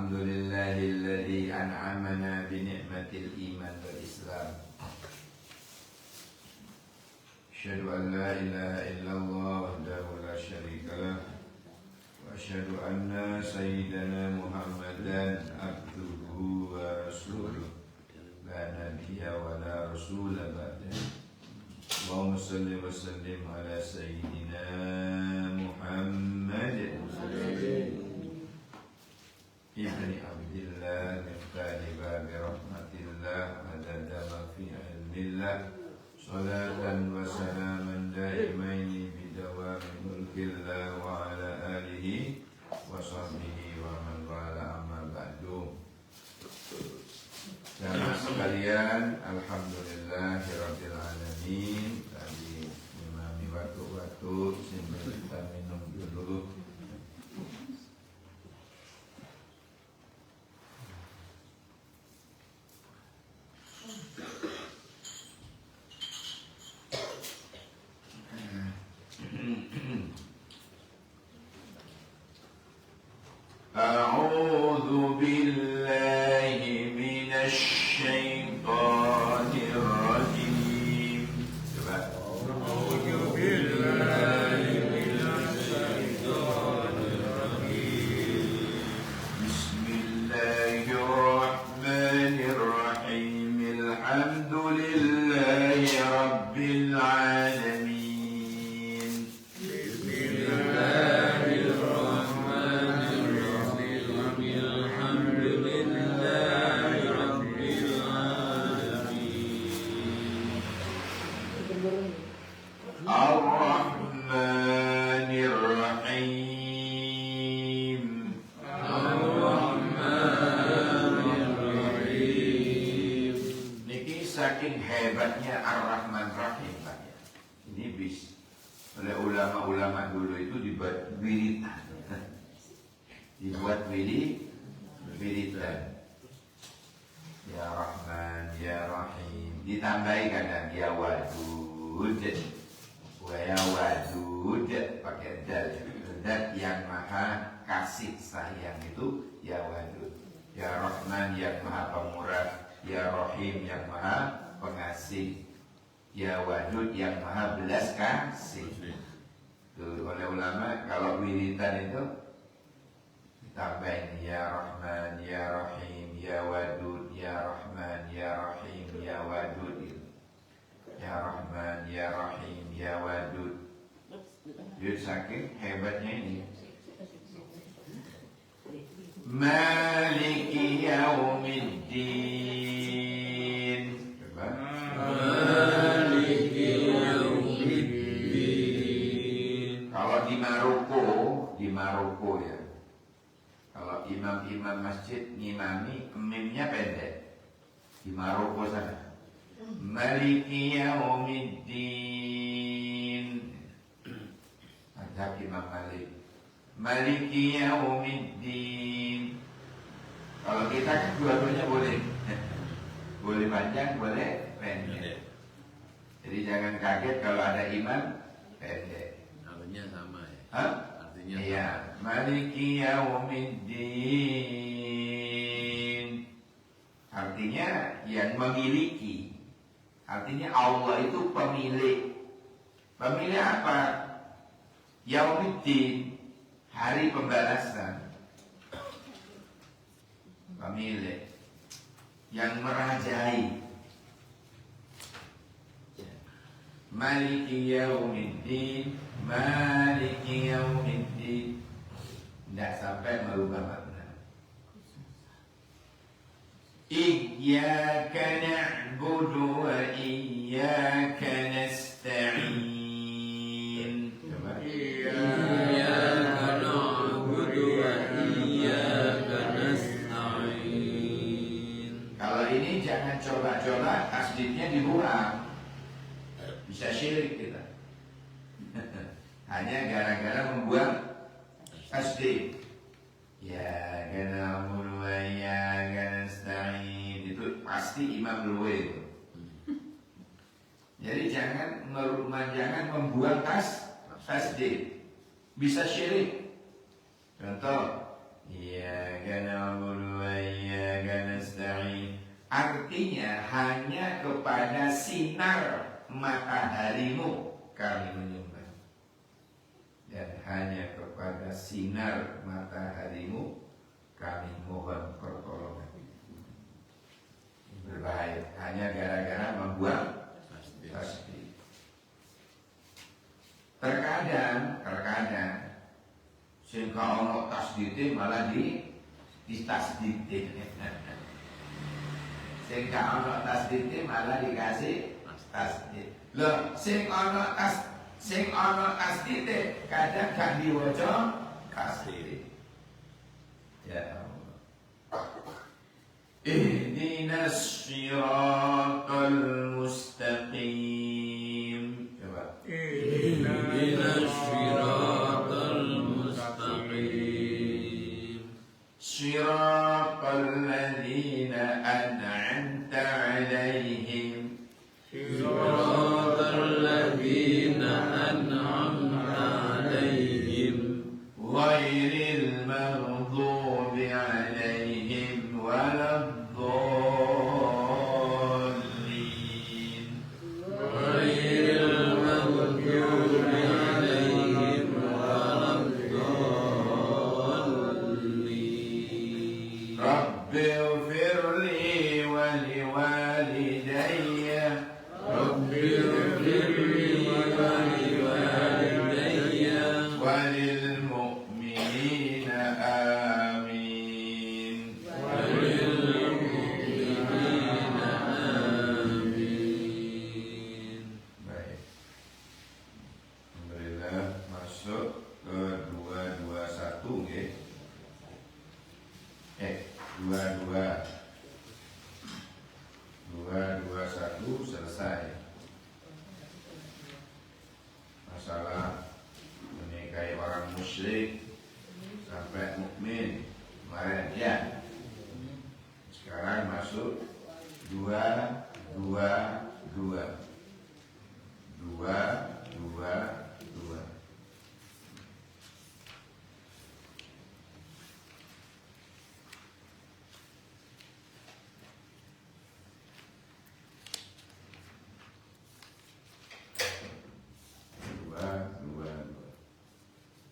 Alhamdulillahilladzi an'amana bi ni'matil iman wal islam. Asyhadu an la ilaha illallah wahdahu la syarika lah wa asyhadu anna sayyidana Muhammadan abduhu wa rasuluh la nabiyya wa la rasula ba'da. Allahumma shalli wa sallim ala sayyidina Muhammad Ibni Abdillah Miftahil babi rahmatillah adada ma fi ilmillah salatan wa salaman daimaini bidawami mulkillah wa ala alihi wa sahbihi wa man wala amma ba'du. Jamaah sekalian, alhamdulillahirabbil alamin. Tadi imami waktu-waktu sambil kita minum dulu. A'udzu billahi minasy syaithanir rajim. Coba. A'udzu billahi minasy syaithanir rajim. Bismillahirrahmanirrahim. Alhamdulillahi rabbil alamin. Saking hebatnya Ar-Rahman Rahim Pak ya. Ini bis oleh ulama-ulama dulu itu dibuat wiritan. Dibuat wiritan. Ya Rahman, Ya Rahim. Ditambahi kadang Ya Wadud. Wa Ya Wadud pakai dal. Zat yang maha kasih sayang itu Ya Wadud. Ya Rahman yang maha pemurah. Ya Rahim yang maha pengasih. Ya Wadud yang maha belas kasih. Tuh, oleh ulama kalau wiritan itu ditambahin Ya Rahman, Ya Rahim, Ya Wadud, Ya Rahman, Ya Rahim, Ya Wadud. Ya Rahman, Ya Rahim, Ya Wadud. Jadi saking hebatnya ini. Maliki yaumiddin. Coba. Maliki yaumiddin. Kalau di Maroko ya. Kalau imam-imam masjid ngimami, mimnya pendek. Di Maroko sana. Maliki yaumiddin. Ada Imam Malik. Maliki yaumiddin. Kalau kita kan dua-duanya boleh. Boleh panjang, boleh pendek. Jadi jangan kaget kalau ada imam pendek. Artinya sama ya? Hah? Artinya iya. sama. Maliki yaumiddin. Artinya yang memiliki. Artinya Allah itu pemilik. Pemilik apa? Yaumiddin, hari pembalasan. Pemilik yang merajai. Maliki yaumiddin, Maliki yaumiddin. Tidak sampai merubah makna. Iyyaka na'budu wa iyyaka nasta'in. Jangan coba-coba tasdidnya dibuang, bisa syirik kita. Hanya gara-gara membuang tasdid. Ya kana mulu ya kana nasta'in itu pasti Imam Luwe itu. Jadi jangan membuang tasdid, bisa syirik. Contoh, ya kana mulu artinya hanya kepada sinar mataharimu kami menyembah, dan hanya kepada sinar mataharimu kami mohon pertolongan. Berbahaya hanya gara-gara membuang tasbih. Terkadang sing ono tasdite malah di tasdite. Sing ono tasdite malah dikasih tasdit. Loh, sing ono tasdite kadang gak diwaca tasdit. Ya Allah. Ihdinas siratal mustaqim. Coba. Ihdinas siratal mustaqim. Siratal ladzina an'amta 'alaihim. Siratal ladzina an'amta 'alaihim. Ghairil maghdubi 'alaihim waladdallin. Ghairil maghdubi 'alaihim waladdallin. Rabbighfirli wa liwalidayya. Rabbighfirli wa liwalidayya wa lil mu'minina amin. Wa lil mu'minina amin. Baik. Alhamdulillah, masuk ke 221 nggih. 221 selesai. Masalah menikahi orang musyrik sampai mukmin kemarin ya. Sekarang masuk 222.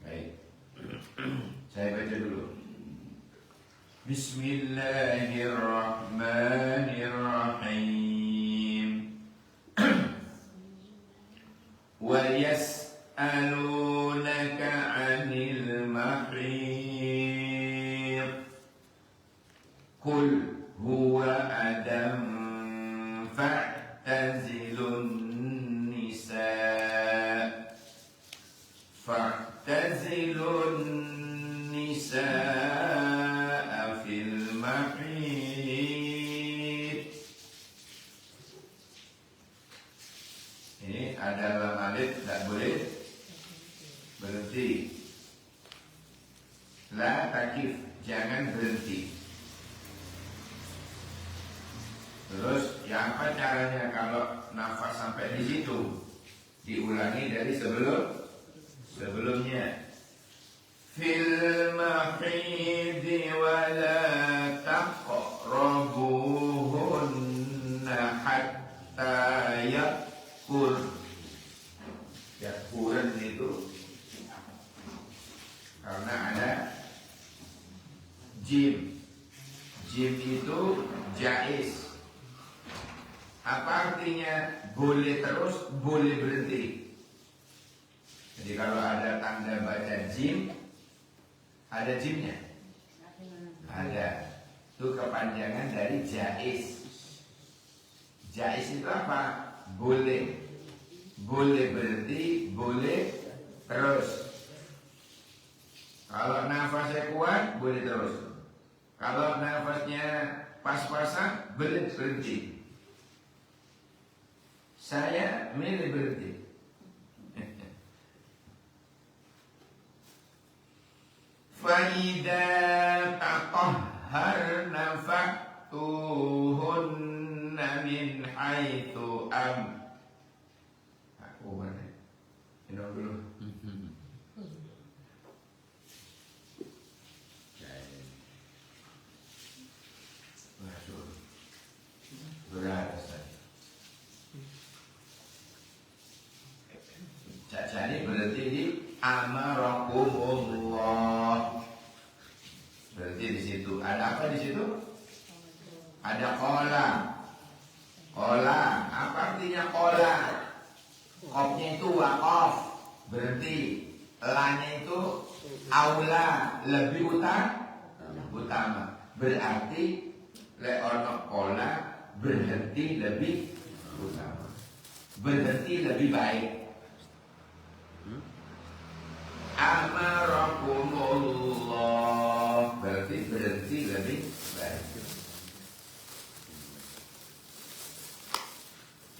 Baik. Saya baca dulu. Bismillahirrahmanirrahim. Wa yas'alunaka 'anil mahid. Qul huwa adam fa'tazilun nisa' fil mahid. Ini ada lam alif, tidak boleh berhenti. La takif, jangan berhenti. Terus yang apa caranya kalau nafas sampai di situ? Diulangi dari sebelumnya. Fil mahidi wa la taqrabuhunna hatta yakur. Yakuran itu karena ada jim. Jim itu jaiz. Apa artinya? Boleh terus, boleh berhenti. Jadi kalau ada tanda baca jim, ada jimnya? Ada. Itu kepanjangan dari jaiz. Jaiz itu apa? Boleh. Boleh berhenti, boleh terus. Kalau nafasnya kuat, boleh terus. Kalau nafasnya pas-pasan, boleh berhenti. Saya milih berhenti. Fa'idha taqahharna fa'tuhunna min haitsu aku mana? Minum dulu. Masuk. amarakumullah. Berarti di situ ada apa di situ? Ada qala. Qala, apa artinya qala? Qafnya itu waqaf, berhenti. Lanya itu aula, lebih utama. Berarti le ono qala berhenti lebih utama. Berhenti lebih baik. Amarakumullah, berarti berhenti lebih baik.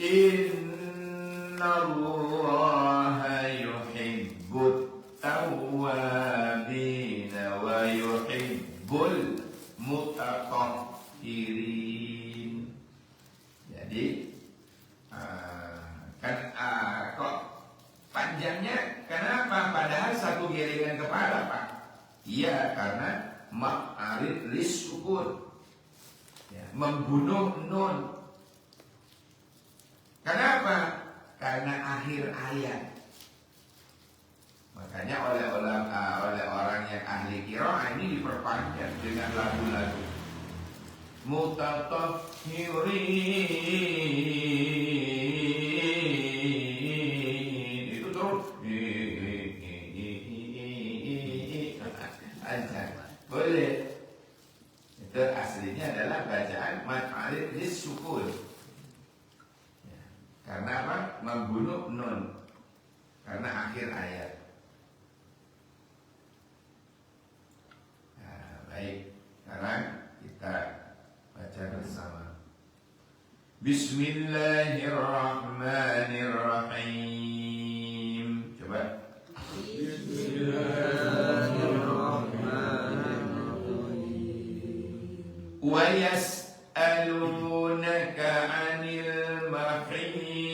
Innallaha yuhibbut tawwabin wa yuhibbul mutatahhirin. Jadi kok panjangnya kenapa? Padahal satu giringan kepala, Pak. Iya, karena ma'arid lis sukun, ya, membunuh nun. Kenapa? Karena akhir ayat. Makanya oleh orang yang ahli qiraah ini diperpanjang dengan lagu-lagu mutatahhirin. Itu terus boleh. Itu aslinya adalah bacaan ma'arid lis sukun. Karena apa? Membunuh nun. Karena akhir ayat. Nah, baik. Sekarang kita baca bersama. Bismillahirrahmanirrahim. Coba. Bismillahirrahmanirrahim. Wa yas'alunaka 'anil mahid.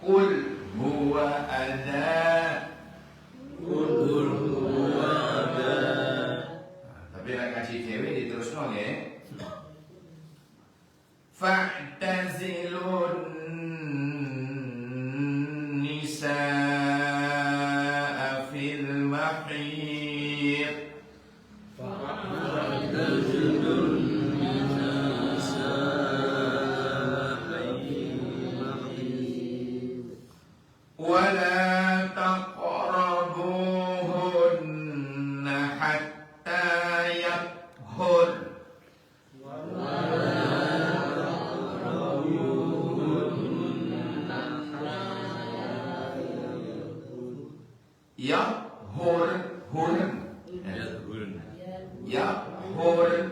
Qul huwa adha. Tapi nak kasih cewek diteruskan ya. Fa'tazilun nisa'a fil mahid. ولا تقربوهن حتى يطهرن. Yahurn,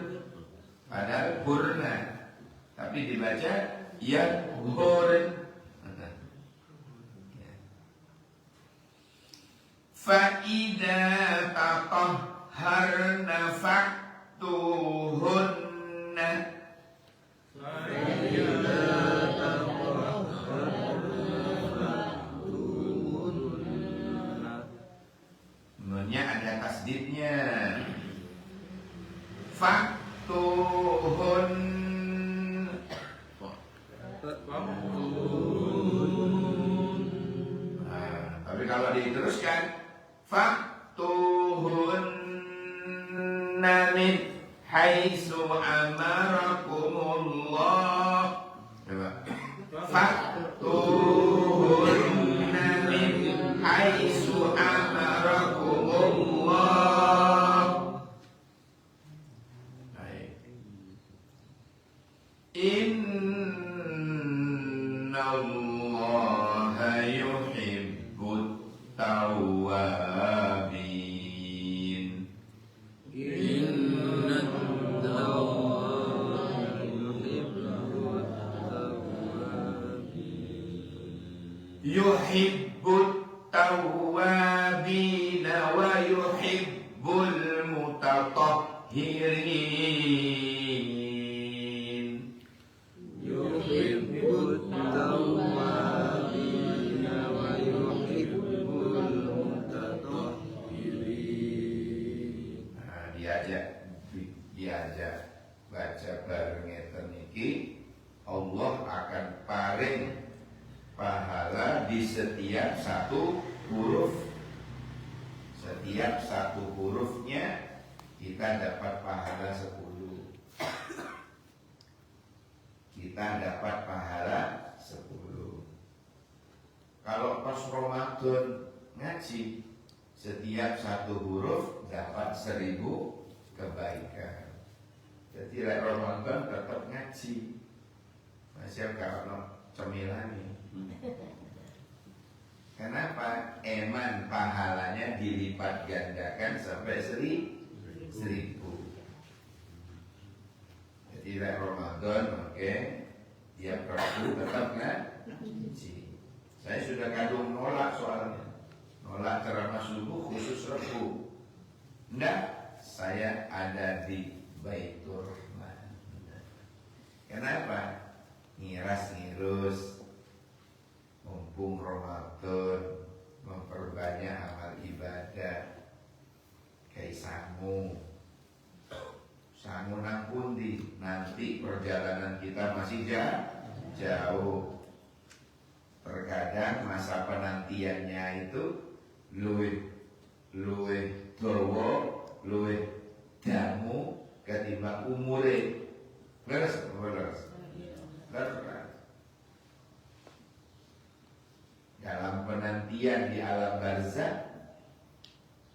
padahal hurna, tapi dibaca yahurn. Fa'idha tatahharna fa'tuhunna. Nunnya ada tasdidnya. Fa'tuhun. Tapi kalau diteruskan fa'tuhunna min haitsu amarakumullah. Coba. Fa'tuhunna min haitsu amarakumullah. Baik. Innallaha yuhibbut tawwabin. Yuhibbut tawwabin wa yuhibbul mutatahhirin. Yuhibbut tawwabin wa yuhibbul mutatahhirin. Diajak baca bareng ngeten iki, Allah akan paring pahala di setiap satu huruf. Setiap satu hurufnya kita dapat pahala 10. Kita dapat pahala 10. Kalau pas Ramadan ngaji, setiap satu huruf dapat 1000 kebaikan. Jadi Ramadan tetap ngaji. Masih kalau cemilan nih. Kenapa? Eman pahalanya dilipat gandakan sampai 1000. Jadi Ramadan, oke, tiap Rabu tetap ngaji. Saya sudah kadung nolak soalnya, nolak ceramah subuh khusus Rabu. Enggak, saya ada di Baitur Rahman. Kenapa? Ngiras-ngirus, mumpung Ramadan, memperbanyak amal ibadah. Kayak sangu nang pundi, nanti perjalanan kita masih jauh. Terkadang masa penantiannya itu luwih dawa, luwih damu ketimbang umure. Leres. Dalam penantian di alam barzakh,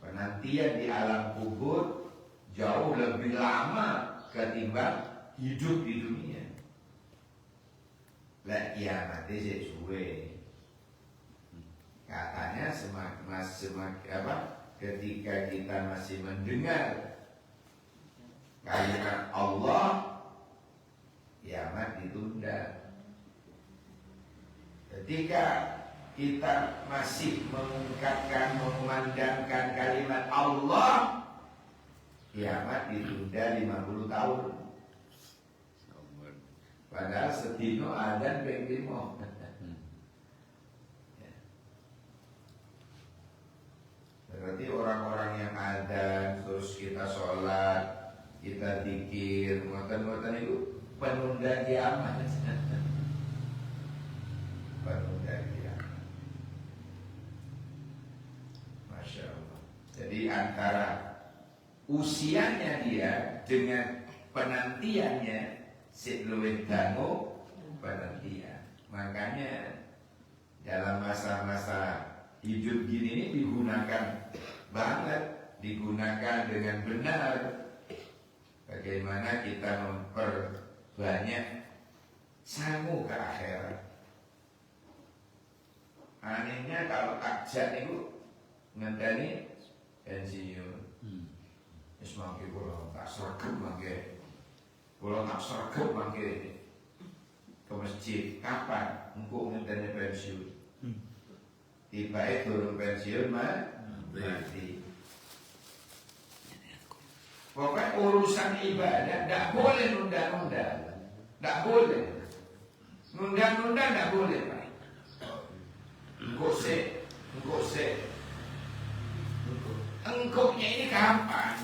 penantian di alam kubur jauh lebih lama ketimbang hidup di dunia. Lah kiamat itu suwe. Katanya ketika kita masih mendengar kalimat Allah, kiamat ditunda. Ketika kita masih mengungkapkan, memandangkan kalimat Allah, kiamat ditunda 50 tahun. Padahal sedino adzan ping 5. Berarti orang-orang yang adzan terus kita sholat, kita zikir, ngoten-ngoten itu penunda kiamat. Penunda kiamat. Masya Allah. Jadi antara usianya dia dengan penantiannya sik luwih dangu penantian. Makanya dalam masa-masa hidup gini ini digunakan banget, digunakan dengan benar. Bagaimana kita memperbanyak sangu ke akhirat. Anehnya kalau takjat itu ngenteni pensiun. Wis mangke kula tak sregep mangke. Kula tak sregep mangke ke masjid. Kapan? Engko ngenteni pensiun. Tiba-tiba turun pensiun mati. Pokoknya urusan ibadah tidak boleh nunda-nunda. Tidak boleh. Nunda-nunda tidak boleh, Pak. Engkau se. Engkaunya ini kapan?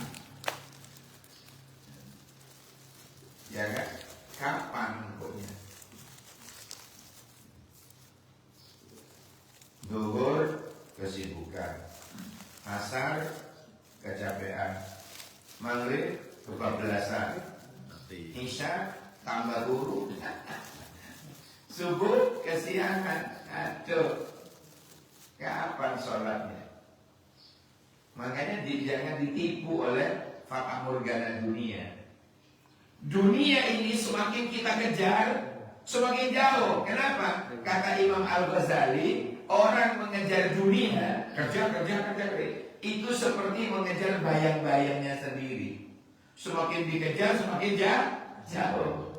Ya kan? Kapan engkaunya? Zuhur kesibukan, asar kecapean, maghrib kebablasan, isya tambah guru, subuh kesiangan. Aduh, kapan sholatnya? Makanya jangan ditipu oleh fata morgana dunia. Dunia ini semakin kita kejar, semakin jauh. Kenapa? Kata Imam Al-Ghazali, orang mengejar dunia, kerja, itu seperti mengejar bayang-bayangnya sendiri. Semakin dikejar, semakin jauh.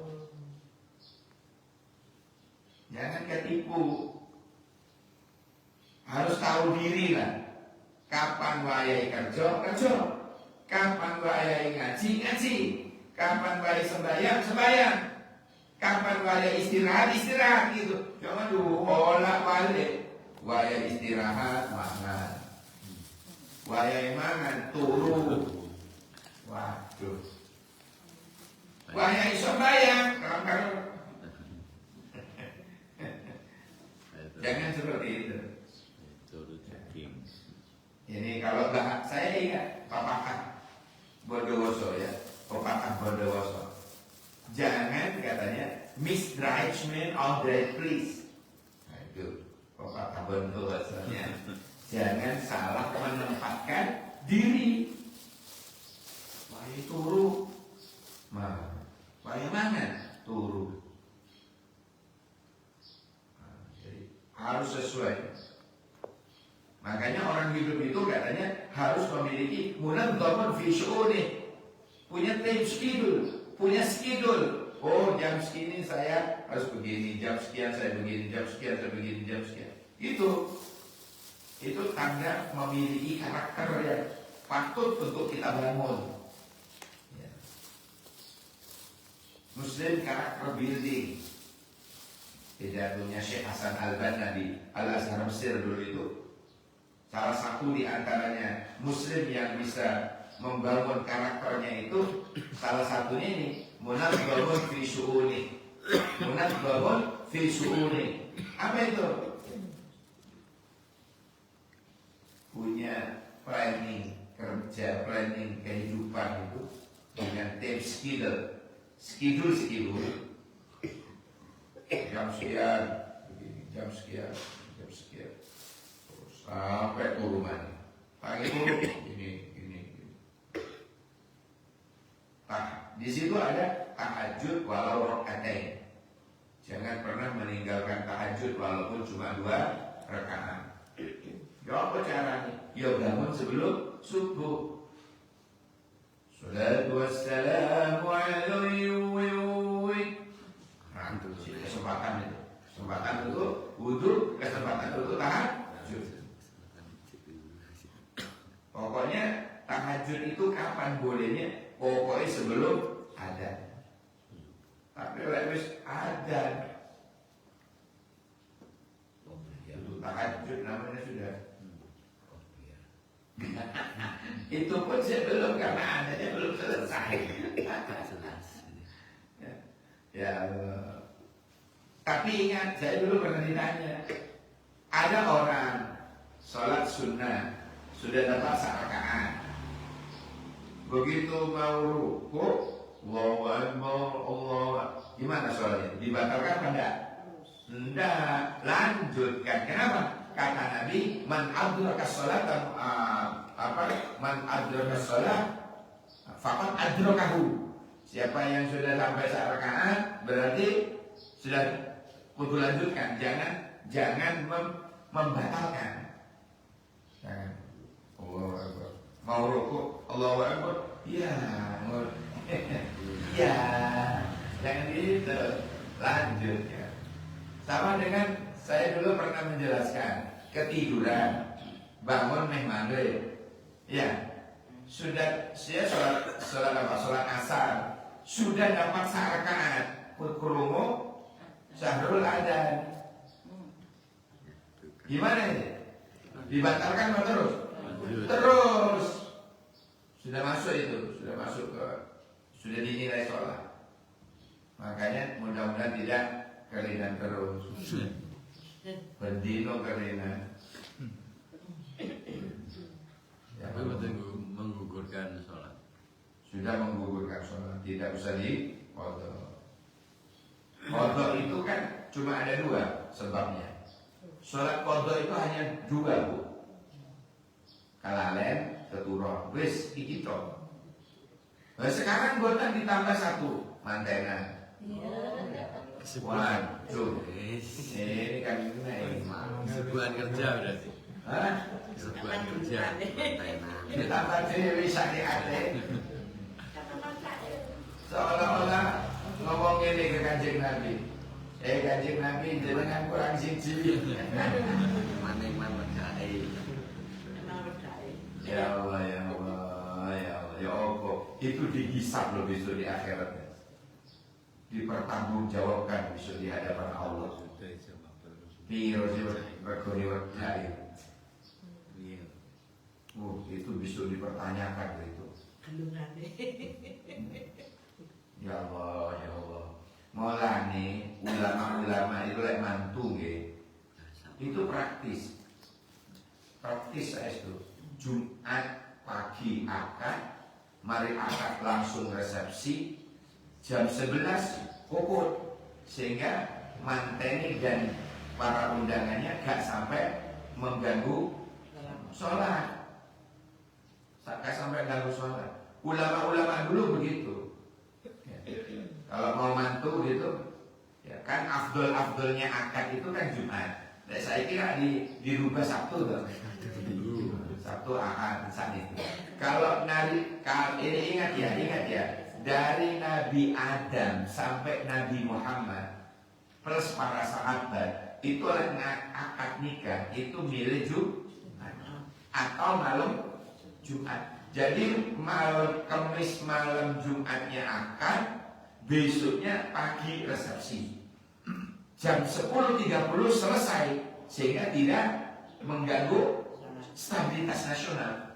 Jangan ketipu. Harus tahu diri lah. Kapan wayai kerja. Kapan wayai ngaji. Kapan wayai sembahyang. Kapan wayai istirahat gitu. Jangan dulu bolak-balik. Wayai istirahat mangan. Wayai mangan turu. Waduh. Wah yang iso bayang, kalau jangan seperti itu. Ini kalau bahasa saya ingat pepatah Bondowoso ya, pepatah Bondowoso. Jangan katanya misjudgment of the please. Nah itu pepatah Bondowosonya. Jangan salah menempatkan diri. Wah itu turu, bagaimana turu? Jadi harus sesuai. Makanya orang hidup itu katanya harus memiliki munadzamun fi syu'unih, punya time schedule, punya schedule. Oh jam segini saya harus begini, jam sekian saya begini, jam sekian saya begini, jam sekian. Itu tanda memiliki karakter yang patut untuk kita bangun. Ya. Muslim karakter building. Pidatonya Syekh Hasan Al-Banna di Al-Azhar Mesir dulu itu. Salah satu di antaranya Muslim yang bisa membangun karakternya itu salah satunya ini munadzamun fi syu'uni. Munadzamun fi syu'uni. Apa itu? Punya planning kerja, planning kehidupan itu dengan time schedule. Schedule. Jam sekian, jam sekian. Sampai ke rumah pagi dulu ini. Di situ ada tahajud walau rakatain. Jangan pernah meninggalkan tahajud walaupun cuma 2 rakaat. Ya apa caranya? Ya bangun sebelum subuh. Salatu wassalamu alaihi nah, kesempatan itu. Kesempatan untuk wudu, kesempatan untuk tahajud. Pokoknya tahajud itu kapan bolehnya? Pokoknya sebelum adzan. Tapi lewis adzan itu tahajud namanya sudah. Itu pun sebelum karena adanya belum selesai. Ya Allah. Tapi ingat, saya dulu pernah ditanya, ada orang sholat sunnah sudah dapat rakaat. Begitu mau rukuk, Allahu Akbar, gimana sholatnya? Dibatalkan apa enggak? Enggak, lanjutkan. Kenapa? Kata Nabi, man adraka sholat man adraka sholat faqad adrakahu. Siapa yang sudah sampai rakaat berarti sudah kudu lanjutkan. Jangan membatalkan. Jangan. Allahu Akbar. Mau rukuk, Allahu Akbar. Ya, ya. Jangan gitu. Lanjut ya. Sama dengan saya dulu pernah menjelaskan ketiduran, bangun maghrib. Ya. Sudah saya sholat asar. Sudah dapat rakaat. Kurungu Syahrul Adzan. Gimana ini? Dibatalkan atau terus? Terus. Sudah masuk itu, sudah dinilai sholat. Makanya mudah-mudahan tidak kerinan terus. Bendino kerinan. Ya, menggugurkan sholat. Sudah menggugurkan sholat, tidak usah diqadha. Qadha itu kan cuma ada 2 sebabnya. Sholat qadha itu hanya 2 bu. Kalalen, keturun, wis iki tok. Nah, sekarang buatan ditambah 1 mantenan. Waduh, ini kan ini Sebulan kerja berarti. Hah? Sebulan kerja. Ditambah dewi syariate. Seolah-olah ngomong ini ke Kanjeng Nabi. Kanjeng Nabi jenengan kurang siji. Maning-man berkai. Ya Allah, ya Allah, ya Allah, ya Allah. Itu dihisab loh besok di akhirat. Dipertanggungjawabkan besok di hadapan Allah. Piro sih berkori berkai. Itu besok dipertanyakan itu. Ya Allah, praktis. Praktis saya itu. Jumat pagi akad, mari akad langsung resepsi, jam 11 pukul, sehingga manteni dan para undangannya gak sampai mengganggu sholat, gak sampai ganggu sholat. Ulama-ulama dulu begitu. Kalau mau mantu gitu, ya kan afdol-afdolnya akad itu kan Jumat. Nah, saya kira dirubah Sabtu tuh. Sabtu Ahad saat itu. Kalau ini ingat ya, dari Nabi Adam sampai Nabi Muhammad plus para sahabat itu akad nikah itu milik Jumat atau malam Jumat. Jadi Kamis malam Jumatnya akad, besoknya pagi resepsi. Jam 10.30 selesai sehingga tidak mengganggu stabilitas nasional,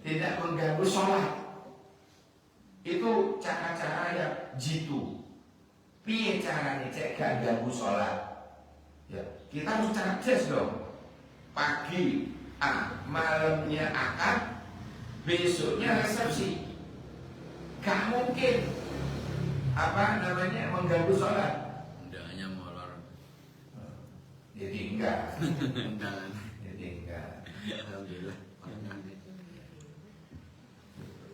tidak mengganggu sholat. Itu cara-cara yang jitu. Piye caranya cek gak ganggu sholat? Ya, kita harus cerdas dong. Pagi, malamnya akad, besoknya resepsi. Gak mungkin mengganggu sholat. Undangannya molor. Jadi enggak. Undangan. Jadi enggak. Alhamdulillah.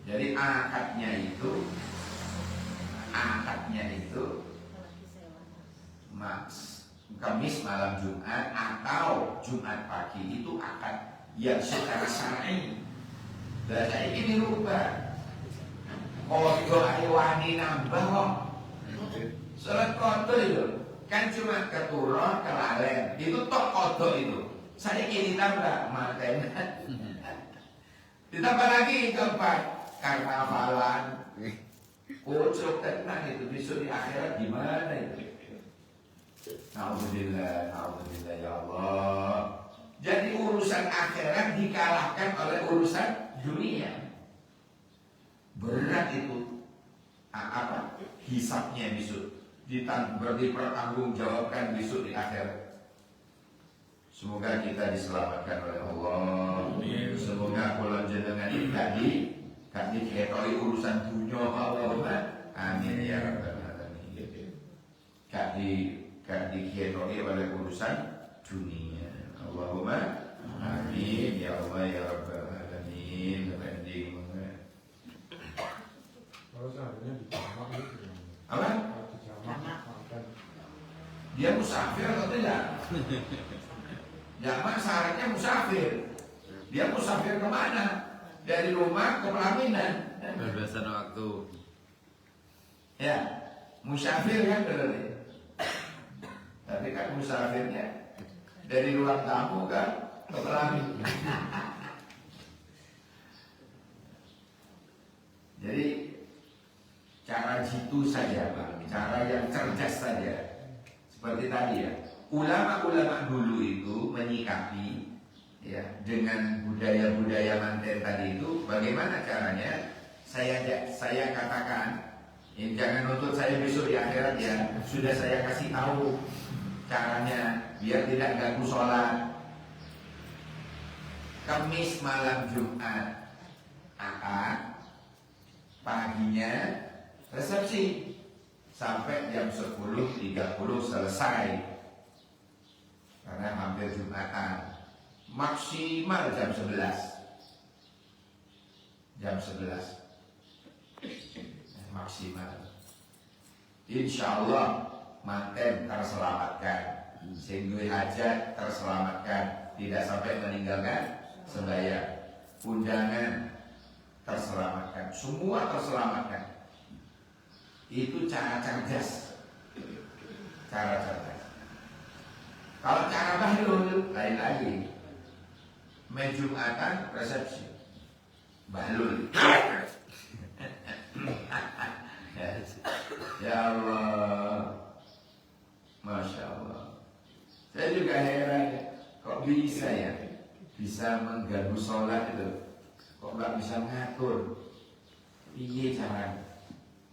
Jadi akadnya itu Kamis malam Jumat atau Jumat pagi itu akad yang secara syar'i. Dan saya ini rubah. Kodo wani nambah kok. Sholat kodo itu kan cuma keturun kelalen. Itu tok kodo itu. Saya ini tambah maten. Ditambah lagi keempat karnavalan. Ucuk tenang itu besok di akhirat gimana itu? Alhamdulillah ya Allah. Jadi urusan akhirat dikalahkan oleh urusan dunia. Berat itu. Hisabnya besok dipertanggungjawabkan besok di akhirat. Semoga kita diselamatkan oleh Allah. Semoga kula jenengan tadi kan diketahui urusan dunia Allahumma amin ya rabbal alamin. Kan diketahui oleh urusan dunia Allahumma amin ya Allah ya rabbal alamin. Kalau seandainya di jamak itu Apa? di jamak makan. Dia musafir atau tidak? Jamak syaratnya musafir. Dia musafir kemana? Dari rumah ke pelaminan. Berbahasan waktu. Ya, musafir kan berarti. Tapi kan musafirnya dari ruang tamu kan ke pelaminan. Jadi cara jitu saja, Pak. Cara yang cerdas saja. Seperti tadi ya. Ulama-ulama dulu itu menyikapi ya dengan budaya-budaya manten tadi itu bagaimana caranya? Saya katakan, jangan nuntut saya besok di akhirat ya. Sudah saya kasih tahu caranya biar tidak ganggu sholat. Kamis malam Jumat akad, paginya resepsi sampai jam 10.30 selesai. Karena hampir Jumatan. Maksimal jam 11. Jam 11 maksimal. Insya Allah manten terselamatkan, sehingga hajat terselamatkan, tidak sampai meninggalkan sembahyang, undangan terselamatkan, semua terselamatkan. Itu cara cerdas. Cara cerdas. Kalau cara bahlul lain lagi. Jumatan resepsi. Bahlul. Ya Allah. Masya Allah. Saya juga heran. Kok bisa ya? Bisa mengganggu sholat itu. Kok nggak bisa ngatur? Iya caranya.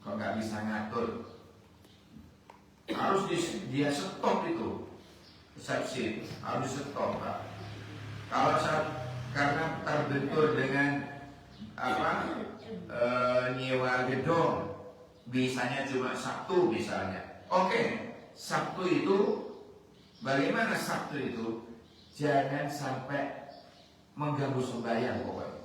Kok nggak bisa ngatur? Harus dia stop itu. resepsi harus stop Pak. Kalau karena terbentur dengan nyewa gedung, bisanya cuma Sabtu misalnya. Oke, Sabtu itu bagaimana Sabtu itu? Jangan sampai mengganggu sembahyang pokoknya.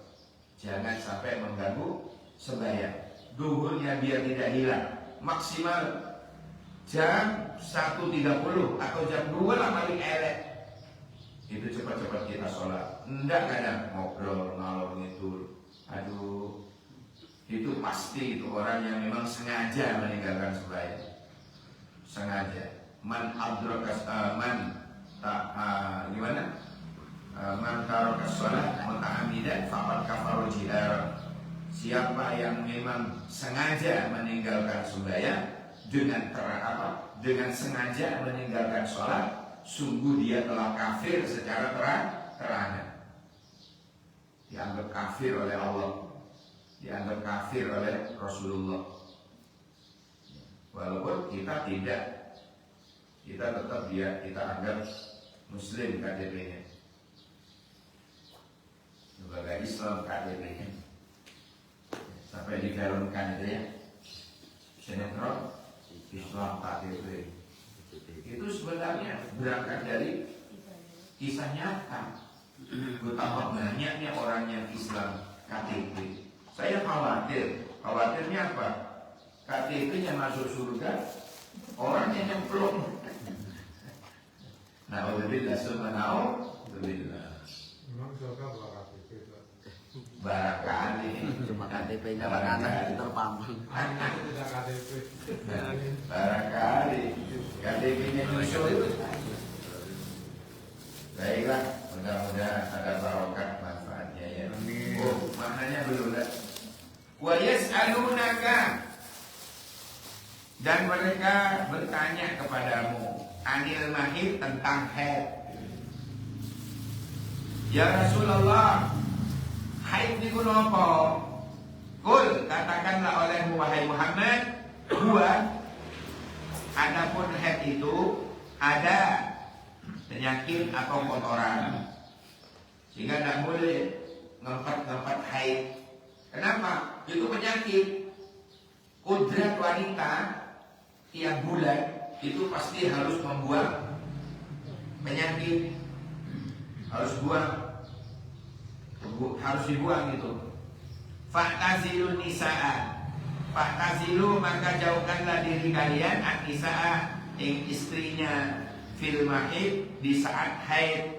Jangan sampai mengganggu sembahyang. Duhurnya biar tidak hilang. Maksimal jam 1.30 atau jam 2 lah paling elek. Itu cepat-cepat kita sholat. Enggak kadang ngobrol ngalor ngidul. Aduh, itu pasti itu orang yang memang sengaja meninggalkan sembahyang. Sengaja. Man adrakas man tarakas sholat muta'ammidan faqad kafara jihara. Siapa yang memang sengaja meninggalkan sembahyang dengan sengaja meninggalkan sholat, sungguh dia telah kafir secara terangan. Dianggap kafir oleh Allah, dianggap kafir oleh Rasulullah. Walaupun kita tidak, kita tetap kita anggap Muslim KTP-nya, sebagai Islam KTP-nya, sampai difilmkan itu ya, sinetron Islam KTP. Itu sebenarnya berangkat dari kisah nyata. Betapa banyaknya orang yang Islam KTP. Saya khawatirnya apa? KTP-nya masuk surga, orangnya nyemplung. Na'udzubillah subhanallah. Memang surga buat KTP itu. Barangkali Cuma KTP-nya anak terpampang. Anak tidak KTP. Barangkali KTP-nya nyusul. Baiklah, mudah-mudahan ada barokah manfaatnya ya. Oh, maknanya belum dah. Wa yas'alunaka, dan mereka bertanya kepadamu anil mahid, tentang haid. Ya Rasulullah, haid niku napa? Kul, katakanlah olehmu wahai Muhammad, huwa, adapun haid itu ada penyakit atau kotoran, sehingga tidak boleh ngempet haid. Kenapa? Itu penyakit. Kodrat wanita tiap bulan itu pasti harus membuang penyakit, harus dibuang itu. Fa'tazilun nisa'a, fa'tazilu maka jauhkanlah diri kalian an-nisa'a, yang istrinya fil mahid, di saat haid.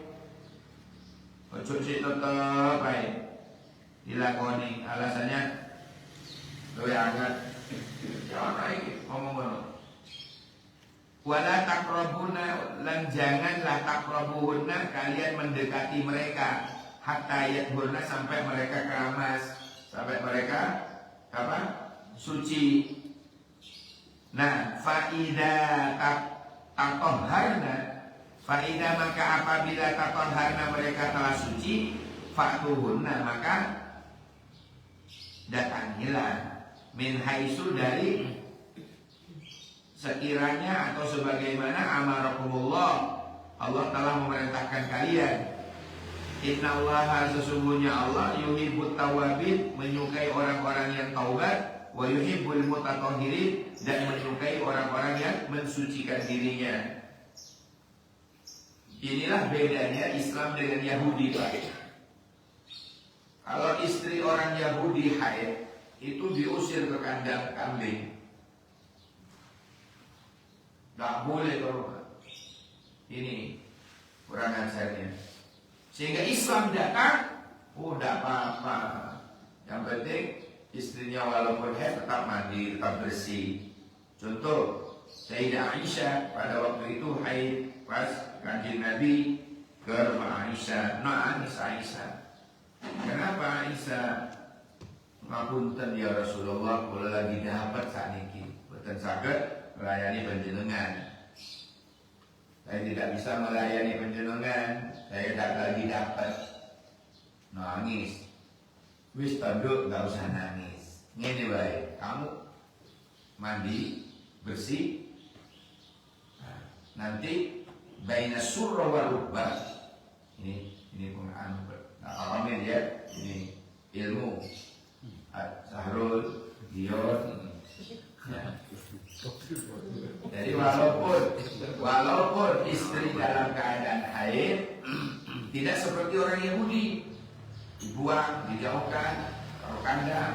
Ojo sih tetep baik dilakoni, alasannya luwih hangat. Jangan lagi ngomong. Wala taqrabuna, lan janganlah taqrabuhunna, kalian mendekati mereka, hatta yadhurna, sampai mereka keramas, sampai mereka suci. Nah, faida tatahharna, faida maka apabila tatahharna mereka telah suci, fatuhunna maka datangilah, min haitsu, dari sekiranya atau sebagaimana amarakumullah, Allah telah memerintahkan kalian. Innallaha, sesungguhnya Allah, yuhibbut tawabin, menyukai orang-orang yang taubat, wa yuhibbul mutatahhirin, dan menyukai orang-orang yang mensucikan dirinya. Inilah bedanya Islam dengan Yahudi, Pak. Kalau istri orang Yahudi haid, itu diusir ke kandang kambing. Gak boleh kalau ini kurang ajarnya. Sehingga Islam datang, tidak apa-apa. Yang penting istrinya walaupun haid tetap mandi, tetap bersih. Contoh, Sayyidah Aisyah pada waktu itu haid, pas Kanjeng Nabi ke rumah Aisyah, nangis Aisyah. Kenapa Aisyah? Ngapunten ya Rasulullah, kalau lagi dapat saat ini, boten saged melayani panjenengan. Saya tidak bisa melayani panjenengan, saya tidak lagi dapat. Nangis. Wis tanduk, nggak usah nangis. Ngene baik, kamu mandi bersih, nanti baina surra wa rubba. Ini pengalaman. Nah, apa dia? Ini ilmu. Sahrul, Gion. Ya. Jadi walaupun istri dalam keadaan haid tidak seperti orang Yahudi, dibuang, dijauhkan, taruh kandang,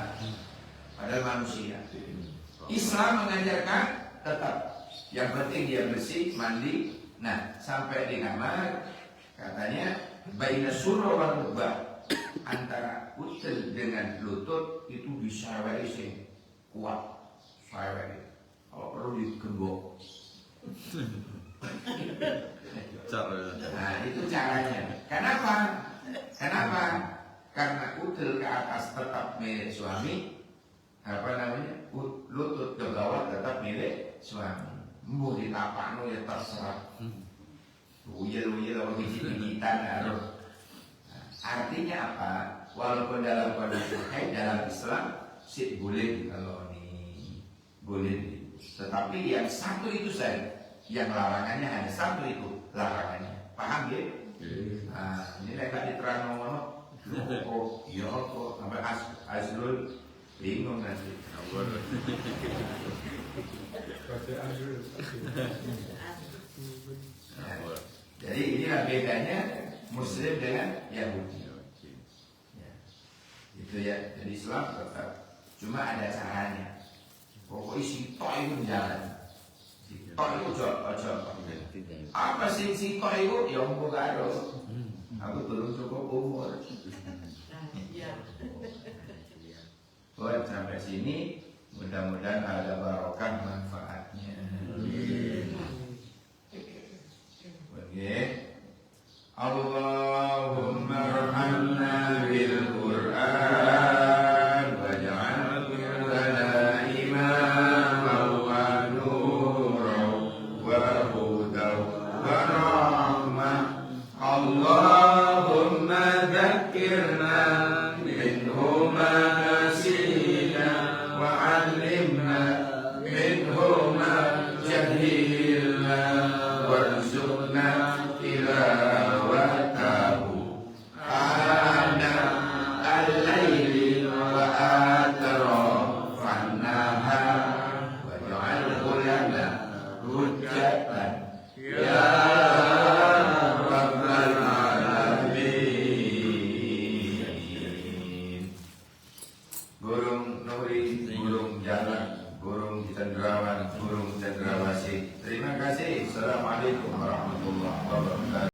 padahal manusia. Islam mengajarkan tetap yang penting dia bersih, mandi. Nah, sampai di kamar katanya baina surra wa rubba, antara utel dengan lutut itu disawai sing kuat, sawai. Kalau perlu digembok. Nah, itu caranya. Kenapa? Karena utel ke atas tetap milik suami, lutut ke bawah tetap milik suami. Mbuh ditapakno ya terserah. Uyel-uyel apa gigit-gigitan harus. Artinya apa? Walaupun dalam kondisi haid dalam Islam sih boleh kalau ini boleh. Tetapi yang satu itu saja, yang larangannya hanya satu itu larangannya. Paham ya? Nah, ini mereka diterang ngomong, iya kok, sampai Azrul bingung nanti. Bacaan dulu. Jadi inilah bedanya Muslim dengan Yahudi. Ya. Itu ya. Jadi Islam tetap, cuma ada caranya. Pokoknya si toh itu jalan. Si toh itu ojo. Apa sih si toh itu? Ya umur karo. Aku belum cukup umur. Buat sampai sini, mudah-mudahan ada barokah manfaatnya. Oke. Allahumma arhamna bil Qur'an waj'alhu lana imaman wa nuran wa hudan wa rahmah. Allahumma dzakkirna minhu ma nasina wa 'allimna minhu ma jahilna warzuqna tilawatahu ana al-laili wa atrafan nahar waj'alhu lana hujjatan ya rabbal alamin. Burung nuri, burung jalan, burung cenderawasih. Terima kasih. Assalamualaikum warahmatullahi wabarakatuh.